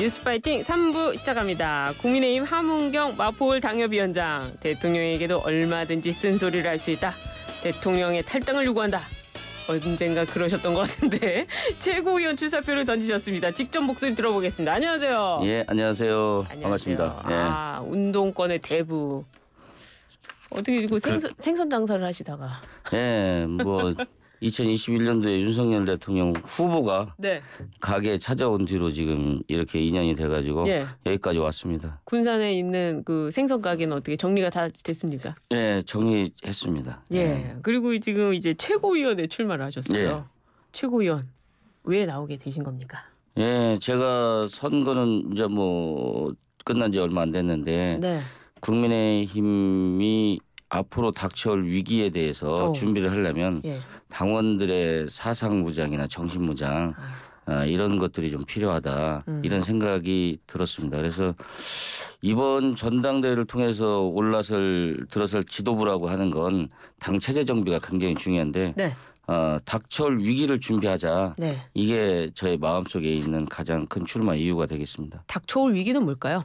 뉴스파이팅 3부 시작합니다. 국민의힘 함은경 마포울 당협위원장. 대통령에게도 얼마든지 쓴소리를 할 수 있다. 대통령의 탈당을 요구한다. 언젠가 그러셨던 것 같은데 최고위원 출사표를 던지셨습니다. 직접 목소리 들어보겠습니다. 안녕하세요. 예, 안녕하세요. 안녕하세요. 반갑습니다. 예. 아, 운동권의 대부. 어떻게 그 생선 장사를 하시다가. 예, 뭐 2021년도에 윤석열 대통령 후보가 네. 가게에 찾아온 뒤로 지금 이렇게 인연이 돼가지고 예. 여기까지 왔습니다. 군산에 있는 그 생선 가게는 어떻게 정리가 다 됐습니까? 예, 정리했습니다. 예. 그리고 지금 이제 최고위원에 출마를 하셨어요. 예. 최고위원 왜 나오게 되신 겁니까? 예, 제가 선거는 이제 뭐 끝난 지 얼마 안 됐는데 네. 국민의힘이 앞으로 닥쳐올 위기에 대해서 준비를 하려면 예. 당원들의 사상무장이나 정신무장 이런 것들이 좀 필요하다 이런 생각이 들었습니다. 그래서 이번 전당대회를 통해서 들어설 지도부라고 하는 건 당 체제 정비가 굉장히 중요한데 네. 닥쳐올 위기를 준비하자. 네. 이게 저의 마음속에 있는 가장 큰 출마 이유가 되겠습니다. 닥쳐올 위기는 뭘까요?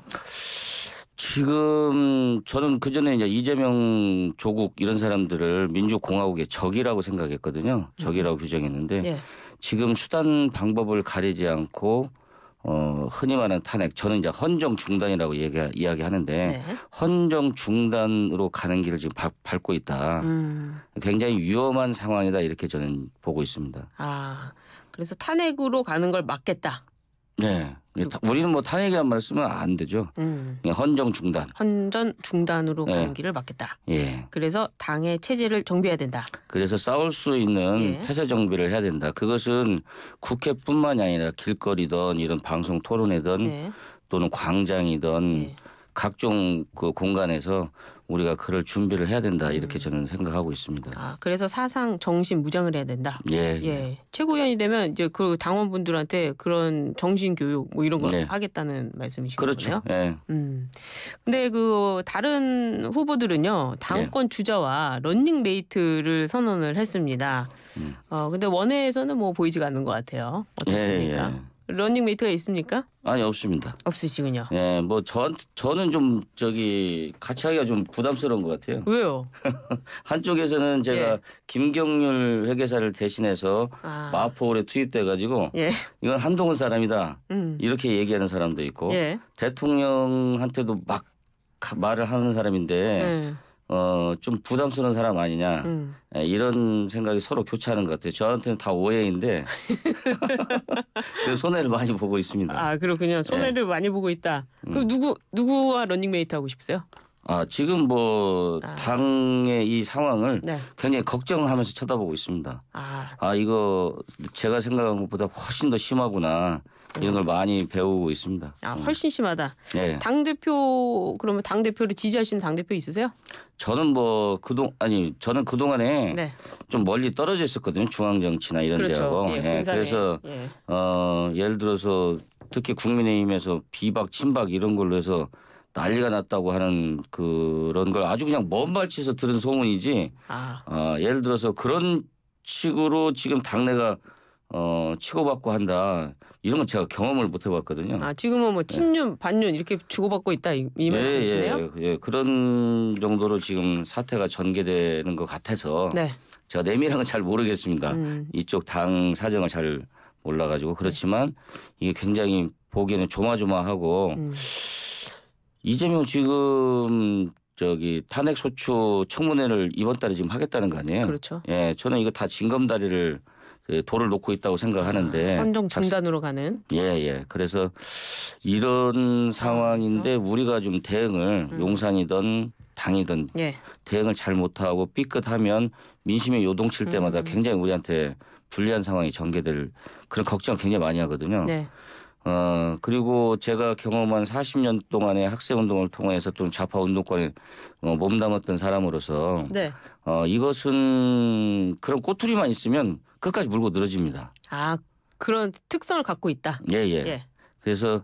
지금 저는 그전에 이제 이재명, 조국 이런 사람들을 민주공화국의 적이라고 생각했거든요. 적이라고 규정했는데 네. 지금 수단 방법을 가리지 않고 흔히 말하는 탄핵, 저는 이제 헌정 중단이라고 이야기하는데 네. 헌정 중단으로 가는 길을 지금 밟고 있다. 굉장히 위험한 상황이다 이렇게 저는 보고 있습니다. 아, 그래서 탄핵으로 가는 걸 막겠다. 네. 우리는 뭐 탄핵이라는 말을 쓰면 안 되죠. 그냥 헌정 중단. 헌정 중단으로 가는 길을 막겠다. 예. 그래서 당의 체제를 정비해야 된다. 그래서 싸울 수 있는 예. 태세 정비를 해야 된다. 그것은 국회뿐만이 아니라 길거리든 이런 방송 토론회든 네. 또는 광장이든 예. 각종 그 공간에서 우리가 그럴 준비를 해야 된다. 이렇게 저는 생각하고 있습니다. 아, 그래서 사상 정신 무장을 해야 된다. 예. 예. 최고위원이 되면 이제 그 당원분들한테 그런 정신 교육 뭐 이런 걸 네. 하겠다는 말씀이신 그렇죠. 거네요. 예. 근데 그 다른 후보들은요 당권 주자와 런닝메이트를 선언을 했습니다. 근데 원외에서는 뭐 보이지가 않는 것 같아요. 어떻습니까? 예. 런닝메이트가 있습니까? 아니 없습니다. 없으시군요. 예, 뭐 저는 좀 같이 하기가 좀 부담스러운 것 같아요. 왜요? 한쪽에서는 제가 예. 김경률 회계사를 대신해서 마포울에 투입돼가지고 예. 이건 한동훈 사람이다 이렇게 얘기하는 사람도 있고 예. 대통령한테도 막 말을 하는 사람인데 예. 좀 부담스러운 사람 아니냐 이런 생각이 서로 교차하는 것 같아요. 저한테는 다 오해인데 그래서 손해를 많이 보고 있습니다. 아 그렇군요. 손해를 많이 보고 있다. 그럼 누구와 런닝메이트 하고 싶으세요? 지금 뭐 당의 이 상황을 네. 굉장히 걱정하면서 쳐다보고 있습니다. 이거 제가 생각한 것보다 훨씬 더 심하구나. 이런 걸 많이 배우고 있습니다. 훨씬 심하다. 네. 그러면 당대표를 지지하시는 당대표 있으세요? 저는 저는 그동안에 네. 좀 멀리 떨어져 있었거든요. 중앙정치나 이런 그렇죠. 데하고. 예, 그래서 예. 예를 들어서 특히 국민의힘에서 비박, 친박 이런 걸로 해서 난리가 났다고 하는 그런 걸 아주 그냥 먼 발치에서 들은 소문이지. 예를 들어서 그런 식으로 지금 당내가 치고받고 한다. 이런 건 제가 경험을 못 해봤거든요. 지금은 뭐 친윤, 반윤 이렇게 주고받고 있다 이 말씀이시네요? 예, 그런 정도로 지금 사태가 전개되는 것 같아서 네. 제가 내밀한 건 잘 모르겠습니다. 이쪽 당 사정을 잘 몰라가지고 그렇지만 이게 굉장히 보기에는 조마조마하고 이재명 지금 탄핵소추 청문회를 이번 달에 지금 하겠다는 거 아니에요? 그렇죠. 예, 저는 이거 다 징검다리를 돌을 놓고 있다고 생각하는데 헌정 중단으로 가는. 예. 그래서 이런 상황인데 우리가 좀 대응을 용산이든 당이든 대응을 잘 못하고 삐끗하면 민심이 요동칠 때마다 굉장히 우리한테 불리한 상황이 전개될 그런 걱정을 굉장히 많이 하거든요. 네. 그리고 제가 경험한 40년 동안의 학생운동을 통해서 또 좌파 운동권에 몸담았던 사람으로서 네. 이것은 그런 꼬투리만 있으면 끝까지 물고 늘어집니다. 그런 특성을 갖고 있다. 예. 그래서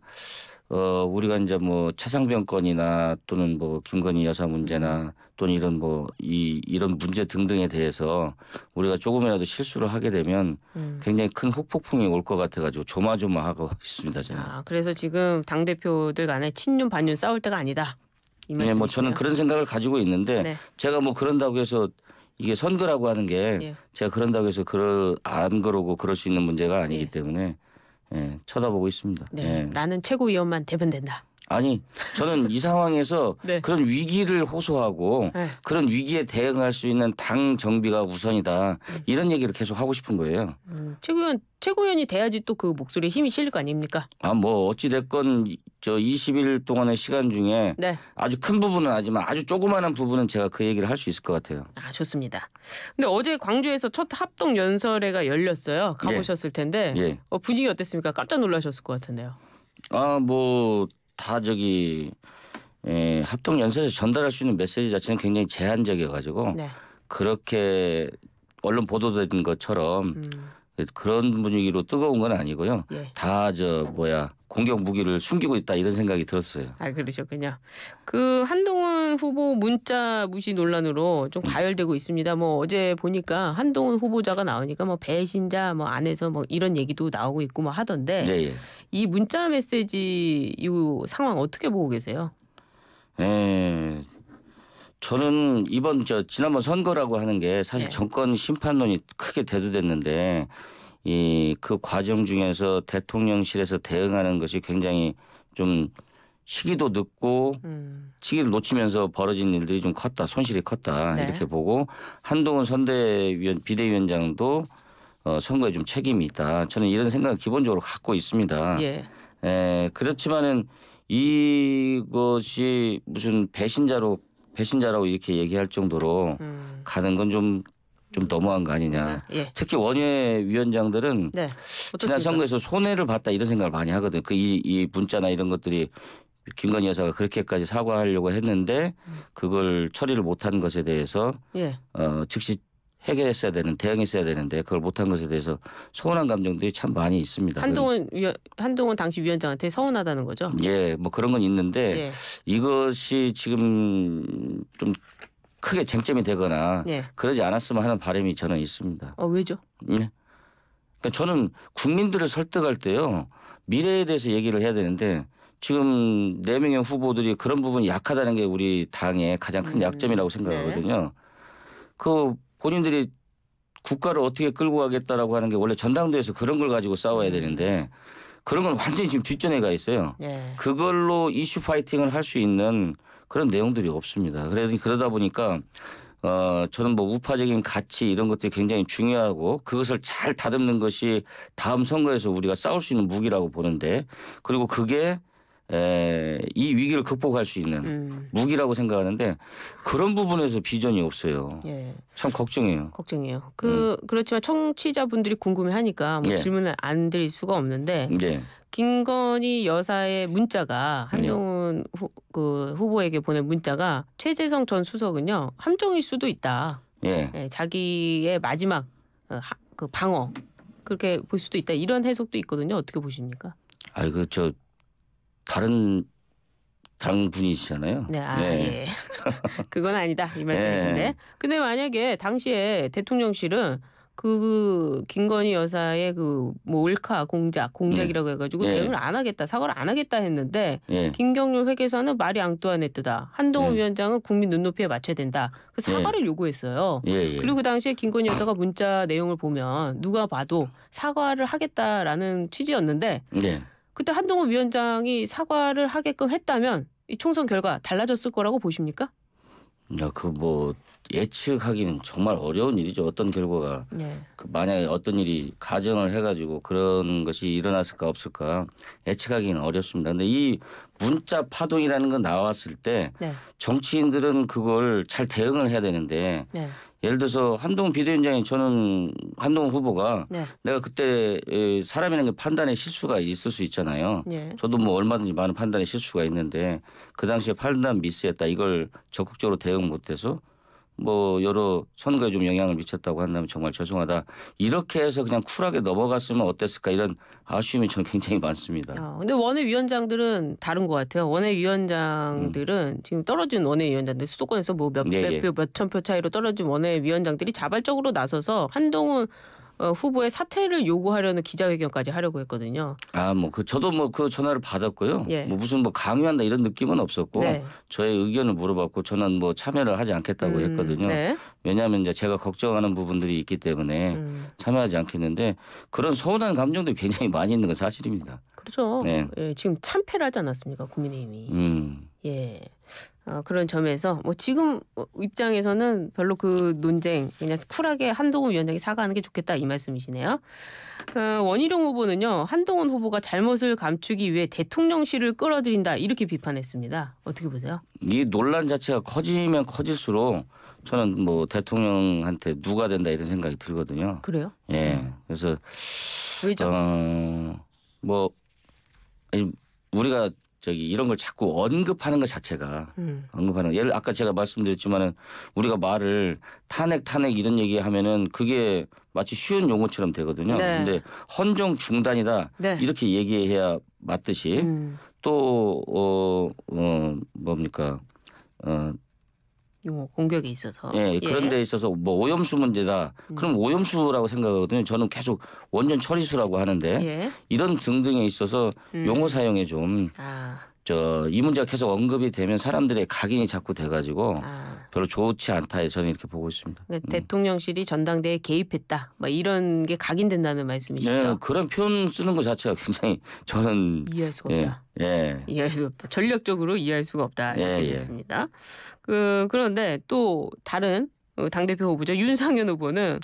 우리가 이제 뭐 차상병 건이나 또는 뭐 김건희 여사 문제나 또는 이런 뭐 이런 문제 등등에 대해서 우리가 조금이라도 실수를 하게 되면 굉장히 큰 후폭풍이 올 것 같아가지고 조마조마하고 있습니다. 저는. 그래서 지금 당 대표들 간에 친윤 반윤 싸울 때가 아니다. 이 네, 뭐 저는 그런 생각을 가지고 있는데 네. 제가 뭐 그런다고 해서 이게 선거라고 하는 게 예. 제가 그런다고 해서 안 그러고 그럴 수 있는 문제가 아니기 예. 때문에 쳐다보고 있습니다. 네. 예. 나는 최고위원만 되면 된다. 아니 저는 이 상황에서 네. 그런 위기를 호소하고 네. 그런 위기에 대응할 수 있는 당 정비가 우선이다. 이런 얘기를 계속 하고 싶은 거예요. 최고위원이 돼야지 또 그 목소리에 힘이 실릴 거 아닙니까? 뭐 어찌 됐건 저 20일 동안의 시간 중에 네. 아주 큰 부분은 아니지만 아주 조그마한 부분은 제가 그 얘기를 할 수 있을 것 같아요. 좋습니다. 근데 어제 광주에서 첫 합동 연설회가 열렸어요. 가보셨을 텐데 예. 분위기 어땠습니까? 깜짝 놀라셨을 것 같은데요. 뭐 다 합동 연설에서 전달할 수 있는 메시지 자체는 굉장히 제한적이어가지고 네. 그렇게 언론 보도된 것처럼 그런 분위기로 뜨거운 건 아니고요. 예. 다 공격 무기를 숨기고 있다 이런 생각이 들었어요. 그러셨군요. 그 한동훈 후보 문자 무시 논란으로 좀 가열되고 있습니다. 뭐 어제 보니까 한동훈 후보자가 나오니까 뭐 배신자 뭐 안에서 뭐 이런 얘기도 나오고 있고 뭐 하던데 예. 이 문자 메시지 이 상황 어떻게 보고 계세요? 저는 지난번 선거라고 하는 게 사실 네. 정권 심판론이 크게 대두됐는데 그 과정 중에서 대통령실에서 대응하는 것이 굉장히 좀 시기도 늦고 시기를 놓치면서 벌어진 일들이 좀 컸다. 손실이 컸다. 네. 이렇게 보고 한동훈 비대위원장도 선거에 좀 책임이 있다. 저는 이런 생각을 기본적으로 갖고 있습니다. 예. 그렇지만은 이것이 무슨 배신자라고 이렇게 얘기할 정도로 가는 건 좀 너무한 거 아니냐. 예. 특히 원외 위원장들은 네. 지난 어떻습니까? 선거에서 손해를 봤다 이런 생각을 많이 하거든. 이 문자나 이런 것들이 김건희 여사가 그렇게까지 사과하려고 했는데 그걸 처리를 못한 것에 대해서 예. 즉시 대응했어야 되는데 그걸 못한 것에 대해서 서운한 감정들이 참 많이 있습니다. 한동훈 당시 위원장한테 서운하다는 거죠? 예, 뭐 그런 건 있는데 예. 이것이 지금 좀 크게 쟁점이 되거나 예. 그러지 않았으면 하는 바람이 저는 있습니다. 왜죠? 예. 그러니까 저는 국민들을 설득할 때요 미래에 대해서 얘기를 해야 되는데 지금 4명의 후보들이 그런 부분이 약하다는 게 우리 당의 가장 큰 약점이라고 생각하거든요. 그 본인들이 국가를 어떻게 끌고 가겠다라고 하는 게 원래 전당대회에서 그런 걸 가지고 싸워야 되는데 그런 건 완전히 지금 뒷전에 가 있어요. 예. 그걸로 이슈 파이팅을 할 수 있는 그런 내용들이 없습니다. 그러다 보니까 저는 뭐 우파적인 가치 이런 것들이 굉장히 중요하고 그것을 잘 다듬는 것이 다음 선거에서 우리가 싸울 수 있는 무기라고 보는데 그리고 그게 이 위기를 극복할 수 있는 무기라고 생각하는데 그런 부분에서 비전이 없어요. 예. 참 걱정해요. 그렇지만 청취자분들이 궁금해하니까 뭐 예. 질문을 안 드릴 수가 없는데 예. 김건희 여사의 문자가 한동훈 후보에게 보낸 문자가 최재성 전 수석은요 함정일 수도 있다. 예. 자기의 마지막 그 방어 그렇게 볼 수도 있다. 이런 해석도 있거든요. 어떻게 보십니까? 다른 당 분이시잖아요. 네, 예. 그건 아니다 이 말씀이신데. 예. 근데 만약에 당시에 대통령실은 그 김건희 여사의 그 뭐 공작이라고 해가지고 대응을 안 하겠다, 사과를 안 하겠다 했는데 김경률 회계사는 마리 앙뚜아네트다. 한동훈 위원장은 국민 눈높이에 맞춰야 된다. 그 사과를 요구했어요. 그리고 그 당시에 김건희 여사가 문자 내용을 보면 누가 봐도 사과를 하겠다라는 취지였는데. 그때 한동훈 위원장이 사과를 하게끔 했다면 이 총선 결과 달라졌을 거라고 보십니까? 예측하기는 정말 어려운 일이죠. 어떤 결과가 만약에 어떤 일이 가정을 해가지고 그런 것이 일어났을까 없을까 예측하기는 어렵습니다. 근데 이 문자 파동이라는 건 나왔을 때 정치인들은 그걸 잘 대응을 해야 되는데 예를 들어서 한동훈 비대위원장이 저는 한동훈 후보가 내가 그때 사람이라는 게 판단에 실수가 있을 수 있잖아요. 저도 뭐 얼마든지 많은 판단에 실수가 있는데 그 당시에 판단 미스했다. 이걸 적극적으로 대응 못해서 뭐 여러 선거에 좀 영향을 미쳤다고 한다면 정말 죄송하다. 이렇게 해서 그냥 쿨하게 넘어갔으면 어땠을까 이런 아쉬움이 저는 굉장히 많습니다. 근데 원외위원장들은 다른 것 같아요. 원외위원장들은 지금 떨어진 원외위원장들 수도권에서 뭐 몇백 표, 몇천 표 차이로 떨어진 원외위원장들이 자발적으로 나서서 한동훈 후보의 사퇴를 요구하려는 기자회견까지 하려고 했거든요. 저도 그 전화를 받았고요. 예. 뭐 무슨 강요한다 이런 느낌은 없었고 네. 저의 의견을 물어봤고 저는 뭐 참여를 하지 않겠다고 했거든요. 네. 왜냐하면 이제 제가 걱정하는 부분들이 있기 때문에 참여하지 않겠는데 그런 서운한 감정도 굉장히 많이 있는 건 사실입니다. 그렇죠. 네. 예, 지금 참패를 하지 않았습니까, 국민의힘이. 예. 그런 점에서 뭐 지금 입장에서는 별로 그 논쟁 그냥 쿨하게 한동훈 위원장이 사과하는 게 좋겠다 이 말씀이시네요. 원희룡 후보는요. 한동훈 후보가 잘못을 감추기 위해 대통령실을 끌어들인다 이렇게 비판했습니다. 어떻게 보세요? 이 논란 자체가 커지면 커질수록 저는 뭐 대통령한테 누가 된다 이런 생각이 들거든요. 그래요? 예. 그래서 왜죠? 우리가 이런 걸 자꾸 언급하는 것 자체가 예를 아까 제가 말씀드렸지만은 우리가 말을 탄핵 이런 얘기하면은 그게 마치 쉬운 용어처럼 되거든요. 네. 근데 헌정 중단이다 네. 이렇게 얘기해야 맞듯이 또 뭡니까 용어 공격에 있어서 예, 그런 데 있어서 뭐 오염수 문제다. 그럼 오염수라고 생각하거든요. 저는 계속 원전 처리수라고 하는데 이런 등등에 있어서 용어 사용에 좀 이 문제가 계속 언급이 되면 사람들의 각인이 자꾸 돼가지고 별로 좋지 않다 해서 저는 이렇게 보고 있습니다. 그러니까 대통령실이 전당대회에 개입했다. 뭐 이런 게 각인된다는 말씀이시죠? 네, 그런 표현 쓰는 것 자체가 굉장히 저는 이해할 수가 없다. 이해할 수가 없다. 전략적으로 이해할 수가 없다. 이렇게 됐습니다. 그런데 또 다른 당대표 후보죠. 윤상현 후보는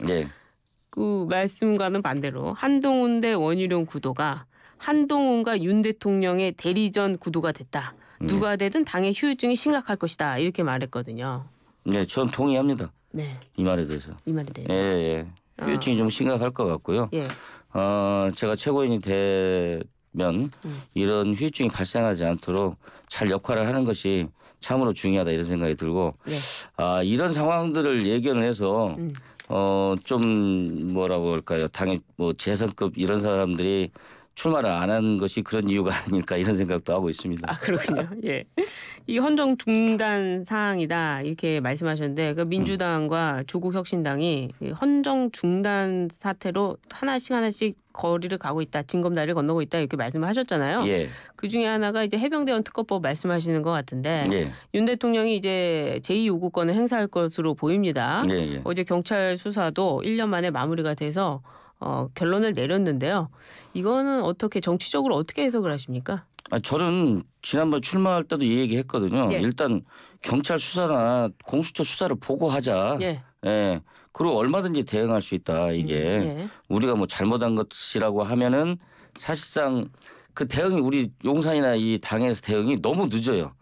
그 말씀과는 반대로 한동훈 대 원희룡 구도가 한동훈과 윤 대통령의 대리전 구도가 됐다. 누가 되든 당의 휴유증이 심각할 것이다. 이렇게 말했거든요. 네, 전 동의합니다. 네. 이 말에 대해서. 이 말에 대해서. 예. 휴유증이 좀 심각할 것 같고요. 제가 최고인이 되면 이런 휴유증이 발생하지 않도록 잘 역할을 하는 것이 참으로 중요하다 이런 생각이 들고 이런 상황들을 예견을 해서 좀 뭐라고 할까요? 당의 뭐 재선급 이런 사람들이 출마를 안 한 것이 그런 이유가 아닐까 이런 생각도 하고 있습니다. 그렇군요. 예. 이 헌정 중단 사항이다 이렇게 말씀하셨는데 그 민주당과 조국혁신당이 헌정 중단 사태로 하나씩 거리를 가고 있다. 징검다리를 건너고 있다 이렇게 말씀을 하셨잖아요. 그중에 하나가 이제 해병대원 특검법 말씀하시는 것 같은데 윤 대통령이 이제 제2요구권을 행사할 것으로 보입니다. 어제 경찰 수사도 1년 만에 마무리가 돼서 결론을 내렸는데요. 이거는 어떻게 정치적으로 어떻게 해석을 하십니까? 저는 지난번 출마할 때도 이 얘기했거든요. 일단 경찰 수사나 공수처 수사를 보고하자. 그리고 얼마든지 대응할 수 있다. 이게 우리가 뭐 잘못한 것이라고 하면은 사실상 그 대응이 우리 용산이나 이 당에서 대응이 너무 늦어요.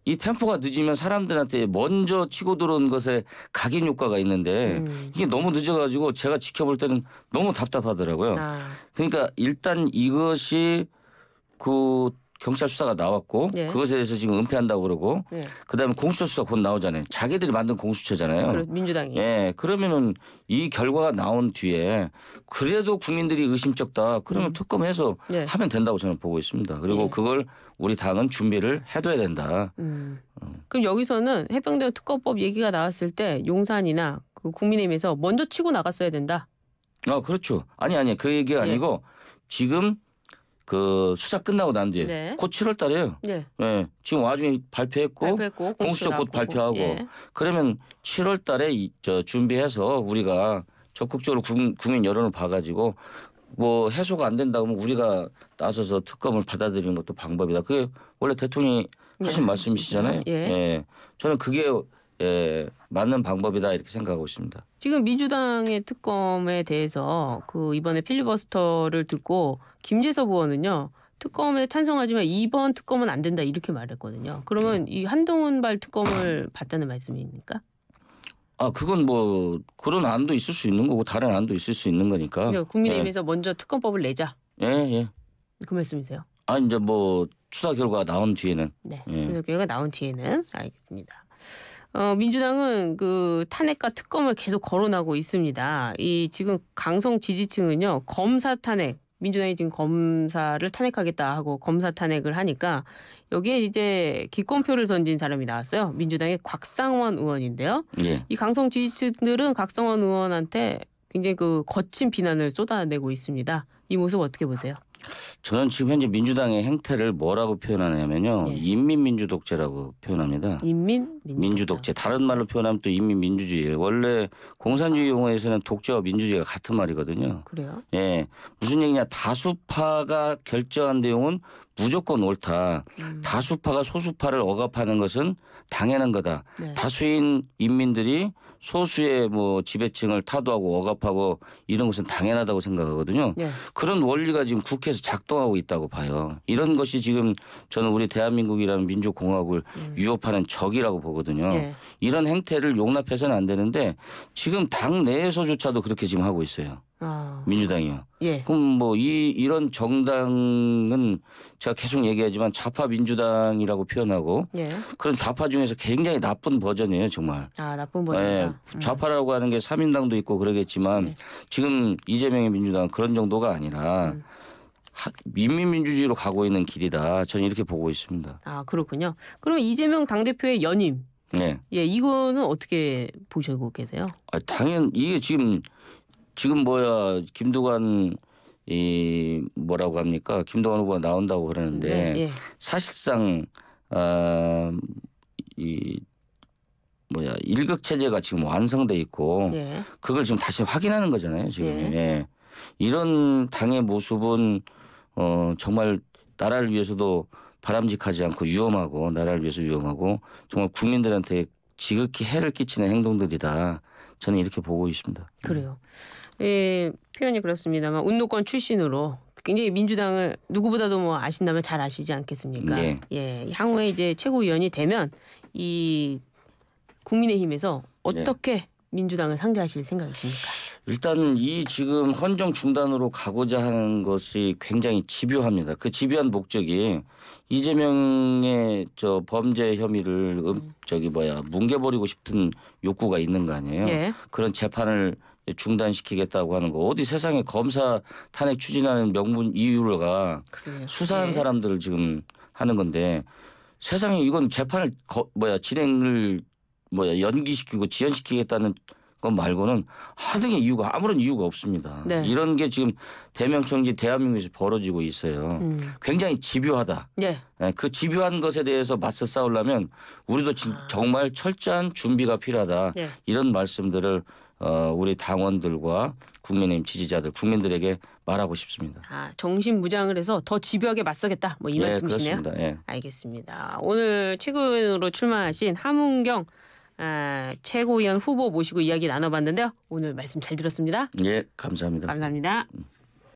이 템포가 늦으면 사람들한테 먼저 치고 들어온 것에 각인 효과가 있는데 이게 너무 늦어가지고 제가 지켜볼 때는 너무 답답하더라고요. 그러니까 일단 이것이 그 경찰 수사가 나왔고 그것에 대해서 지금 은폐한다고 그러고 그다음에 공수처 수사 곧 나오잖아요. 자기들이 만든 공수처잖아요. 민주당이. 그러면은 이 결과가 나온 뒤에 그래도 국민들이 의심쩍다. 그러면 특검해서 하면 된다고 저는 보고 있습니다. 그리고 그걸 우리 당은 준비를 해둬야 된다. 그럼 여기서는 해병대원 특검법 얘기가 나왔을 때 용산이나 그 국민의힘에서 먼저 치고 나갔어야 된다. 그렇죠. 아니 그 얘기가 아니고 지금 그 수사 끝나고 난 뒤에 곧 7월 달에요. 지금 와중에 발표했고 공수처 곧 발표하고 그러면 7월 달에 준비해서 우리가 적극적으로 국민 여론을 봐가지고 뭐 해소가 안 된다 그러면 우리가 나서서 특검을 받아들이는 것도 방법이다. 그게 원래 대통령이 하신 말씀이시잖아요. 저는 그게 맞는 방법이다 이렇게 생각하고 있습니다. 지금 민주당의 특검에 대해서 그 이번에 필리버스터를 듣고 김재섭 의원은요. 특검에 찬성하지만 이번 특검은 안 된다 이렇게 말했거든요. 그러면 이 한동훈발 특검을 받자는 말씀입니까? 그건 뭐 그런 안도 있을 수 있는 거고 다른 안도 있을 수 있는 거니까. 국민의힘에서 먼저 특검법을 내자. 그 말씀이세요? 이제 뭐 수사 결과가 나온 뒤에는. 수사 결과가 나온 뒤에는 알겠습니다. 민주당은 그 탄핵과 특검을 계속 거론하고 있습니다. 이 지금 강성 지지층은요 검사 탄핵. 민주당이 지금 검사를 탄핵하겠다 하고 검사 탄핵을 하니까 여기에 이제 기권표를 던진 사람이 나왔어요. 민주당의 곽상원 의원인데요. 예. 이 강성 지지층들은 곽상원 의원한테 굉장히 그 거친 비난을 쏟아내고 있습니다. 이 모습 어떻게 보세요? 저는 지금 현재 민주당의 행태를 뭐라고 표현하냐면요. 네. 인민민주독재라고 표현합니다. 민주독재. 다른 말로 표현하면 또 인민민주주의예요. 원래 공산주의 용어에서는 독재와 민주주의가 같은 말이거든요. 그래요? 예. 무슨 얘기냐. 다수파가 결정한 내용은 무조건 옳다. 다수파가 소수파를 억압하는 것은 당연한 거다. 네. 다수인 인민들이 소수의 뭐 지배층을 타도하고 억압하고 이런 것은 당연하다고 생각하거든요. 네. 그런 원리가 지금 국회에서 작동하고 있다고 봐요. 이런 것이 지금 저는 우리 대한민국이라는 민주공화국을 위협하는 적이라고 보거든요. 네. 이런 행태를 용납해서는 안 되는데 지금 당 내에서조차도 그렇게 지금 하고 있어요. 민주당이요. 예. 그럼 뭐 이런 정당은 제가 계속 얘기하지만 좌파 민주당이라고 표현하고 예. 그런 좌파 중에서 굉장히 나쁜 버전이에요, 정말. 나쁜 버전이다. 좌파라고 하는 게 사민당도 있고 그러겠지만 지금 이재명의 민주당은 그런 정도가 아니라 민민민주주의로 가고 있는 길이다. 저는 이렇게 보고 있습니다. 그렇군요. 그럼 이재명 당대표의 연임. 네. 예, 이거는 어떻게 보시고 계세요? 당연 이게 지금 김두관 뭐라고 합니까? 김두관 후보가 나온다고 그러는데 네, 예. 사실상 일극 체제가 지금 완성돼 있고 예. 그걸 지금 다시 확인하는 거잖아요. 지금. 예. 예. 이런 당의 모습은 정말 나라를 위해서도 바람직하지 않고 위험하고 나라를 위해서 위험하고 정말 국민들한테 지극히 해를 끼치는 행동들이다. 저는 이렇게 보고 있습니다. 그래요. 예, 표현이 그렇습니다만 운동권 출신으로 굉장히 민주당을 누구보다도 뭐 아신다면 잘 아시지 않겠습니까? 네. 예, 향후에 이제 최고위원이 되면 이 국민의힘에서 어떻게 민주당을 상대하실 생각이십니까? 일단 이 지금 헌정 중단으로 가고자 하는 것이 굉장히 집요합니다. 그 집요한 목적이 이재명의 범죄 혐의를 뭉개버리고 싶은 욕구가 있는 거 아니에요. 예. 그런 재판을 중단시키겠다고 하는 거. 어디 세상에 검사 탄핵 추진하는 명분 이유가 수사한 사람들을 지금 하는 건데 세상에 이건 재판을 진행을 연기시키고 지연시키겠다는 것 말고는 하등의 이유가 아무런 이유가 없습니다. 네. 이런 게 지금 대명청지 대한민국에서 벌어지고 있어요. 굉장히 집요하다. 네. 그 집요한 것에 대해서 맞서 싸우려면 우리도 정말 철저한 준비가 필요하다. 네. 이런 말씀들을 우리 당원들과 국민의힘 지지자들 국민들에게 말하고 싶습니다. 정신무장을 해서 더 집요하게 맞서겠다. 뭐 이 말씀이시네요. 그렇습니다. 예. 알겠습니다. 오늘 최고위원으로 출마하신 함은경 최고위원 후보 모시고 이야기 나눠봤는데요. 오늘 말씀 잘 들었습니다. 예, 감사합니다. 감사합니다.